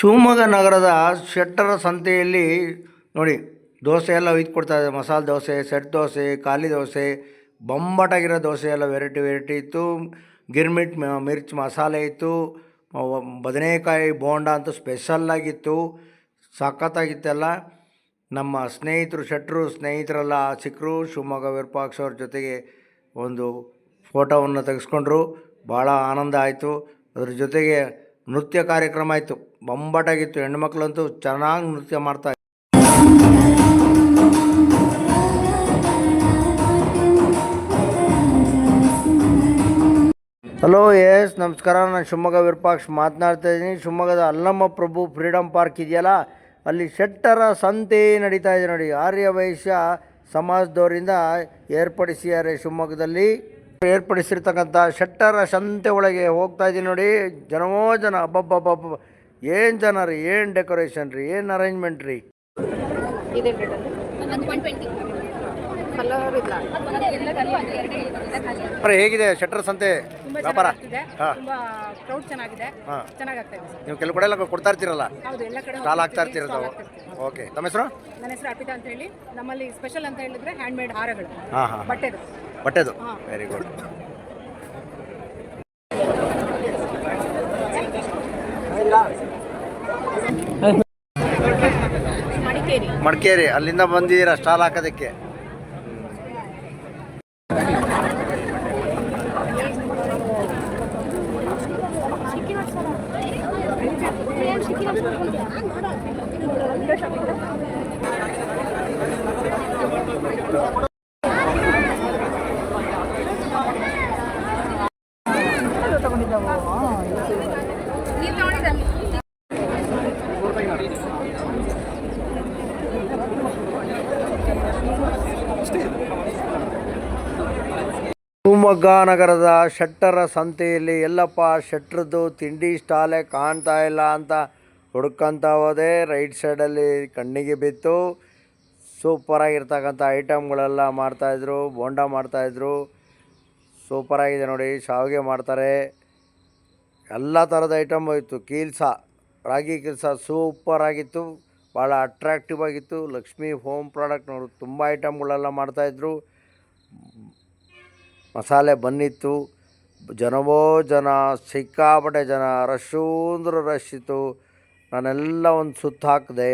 ಶಿವಮೊಗ್ಗ ನಗರದ ಶೆಟ್ಟರ ಸಂತೆಯಲ್ಲಿ ನೋಡಿ ದೋಸೆ ಎಲ್ಲ ಒಯ್ದು ಕೊಡ್ತಾಯಿದೆ. ಮಸಾಲೆ ದೋಸೆ, ಸೆಟ್ ದೋಸೆ, ಖಾಲಿ ದೋಸೆ, ಬೊಂಬಾಟಾಗಿರೋ ದೋಸೆ ಎಲ್ಲ ವೆರೈಟಿ ವೆರೈಟಿ ಇತ್ತು. ಗಿರ್ಮಿಟ್ ಮಿರ್ಚ್ ಮಸಾಲೆ ಇತ್ತು. ಬದನೆಕಾಯಿ ಬೋಂಡ ಅಂತೂ ಸ್ಪೆಷಲ್ಲಾಗಿತ್ತು, ಸಖತ್ತಾಗಿತ್ತೆಲ್ಲ. ನಮ್ಮ ಸ್ನೇಹಿತರು ಶೆಟ್ಟರು ಸ್ನೇಹಿತರೆಲ್ಲ ಸಿಕ್ಕರು. ಶಿವಮೊಗ್ಗ ವಿರೂಪಾಕ್ಷ ಅವ್ರ ಜೊತೆಗೆ ಒಂದು ಫೋಟೋವನ್ನು ತೆಗೆಸ್ಕೊಂಡ್ರು. ಭಾಳ ಆನಂದ ಆಯಿತು. ಅದ್ರ ಜೊತೆಗೆ ನೃತ್ಯ ಕಾರ್ಯಕ್ರಮ ಆಯಿತು, ಬೊಂಬಾಟಾಗಿತ್ತು. ಹೆಣ್ಮಕ್ಳಂತೂ ಚೆನ್ನಾಗಿ ನೃತ್ಯ ಮಾಡ್ತಾ. ಹಲೋ ಎಸ್ ನಮಸ್ಕಾರ, ನಾನು ಶಿವಮೊಗ್ಗ ವಿರೂಪಾಕ್ಷ ಮಾತನಾಡ್ತಾ ಇದ್ದೀನಿ. ಶಿವಮೊಗ್ಗದ ಅಲ್ಲಮ್ಮ ಪ್ರಭು ಫ್ರೀಡಮ್ ಪಾರ್ಕ್ ಇದೆಯಲ್ಲ, ಅಲ್ಲಿ ಶೆಟ್ಟರ ಸಂತೆ ನಡೀತಾ ಇದೆ ನೋಡಿ. ಆರ್ಯ ವೈಶ್ಯ ಸಮಾಜದವರಿಂದ ಏರ್ಪಡಿಸಿದ್ದಾರೆ. ಶಿವಮೊಗ್ಗದಲ್ಲಿ ಏರ್ಪಡಿಸಿರ್ತಕ್ಕಂಥ ಶೆಟ್ಟರ ಸಂತೆ ಒಳಗೆ ಹೋಗ್ತಾ ಇದ್ದೀನಿ ನೋಡಿ. ಜನವೋ ಜನ, ಅಬ್ಬಬ್ಬಬ್ಬ ಏನು ಜನ ರೀ, ಏನು ಡೆಕೋರೇಷನ್ ರೀ, ಏನು ಅರೇಂಜ್ಮೆಂಟ್ ರೀ. ಹೇಗಿದೆ ಶೆಟ್ಟರ್ ಸಂತೆ ವ್ಯಾಪಾರ? ನೀವು ಕೆಲವು ಕಡೆ ಎಲ್ಲ ಕೊಡ್ತಾ ಇರ್ತೀರಲ್ಲ, ಸ್ಟಾಲ್ ಹಾಕ್ತಾ ಇರ್ತೀರ. ಓಕೆ, ನಮ್ಮ ಹೆಸರು? ನನ್ನ ಹೆಸರು ಅರ್ಪಿತಾ ಅಂತ ಹೇಳಿ. ನಮ್ಮಲ್ಲಿ ಸ್ಪೆಷಲ್ ಅಂತ ಹೇಳಿದ್ರೆ ಹ್ಯಾಂಡ್ ಮೇಡ್ ಹಾರಗಳು, ಬಟ್ಟೆದು. Very good. ಮಡಿಕೇರಿ ಅಲ್ಲಿಂದ ಬಂದಿದ್ದೀರಾ ಸ್ಟಾಲ್ ಹಾಕೋದಕ್ಕೆ? ಶಿವಮೊಗ್ಗ ನಗರದ ಶೆಟ್ಟರ ಸಂತೆಯಲ್ಲಿ ಎಲ್ಲಪ್ಪ ಶೆಟ್ರದ್ದು ತಿಂಡಿ ಸ್ಟಾಲೇ ಕಾಣ್ತಾ ಇಲ್ಲ ಅಂತ ಹುಡ್ಕೊಂತ ಹೋದೆ. ರೈಟ್ ಸೈಡಲ್ಲಿ ಕಣ್ಣಿಗೆ ಬಿತ್ತು. ಸೂಪರಾಗಿರ್ತಕ್ಕಂಥ ಐಟಮ್ಗಳೆಲ್ಲ ಮಾಡ್ತಾಯಿದ್ರು. ಬೋಂಡ ಮಾಡ್ತಾಯಿದ್ರು, ಸೂಪರಾಗಿದೆ ನೋಡಿ. ಶಾವಿಗೆ ಮಾಡ್ತಾರೆ, ಎಲ್ಲ ಥರದ ಐಟಮ್ ಇತ್ತು. ಕೀಲ್ಸ, ರಾಗಿ ಕೀಲ್ಸ ಸೂಪರಾಗಿತ್ತು, ಭಾಳ ಅಟ್ರಾಕ್ಟಿವ್ ಆಗಿತ್ತು. ಲಕ್ಷ್ಮಿ ಹೋಮ್ ಪ್ರಾಡಕ್ಟ್ ನೋಡಿ, ತುಂಬ ಐಟಮ್ಗಳೆಲ್ಲ ಮಾಡ್ತಾಯಿದ್ರು. ಮಸಾಲೆ ಬನ್ನಿತ್ತು. ಜನವೋ ಜನ, ಸಿಕ್ಕಾಪಟ್ಟೆ ಜನ, ರಶ್ಶು ಅಂದ್ರೆ ರಶ್ ಇತ್ತು. ನಾನೆಲ್ಲ ಒಂದು ಸುತ್ತು ಹಾಕಿದೆ.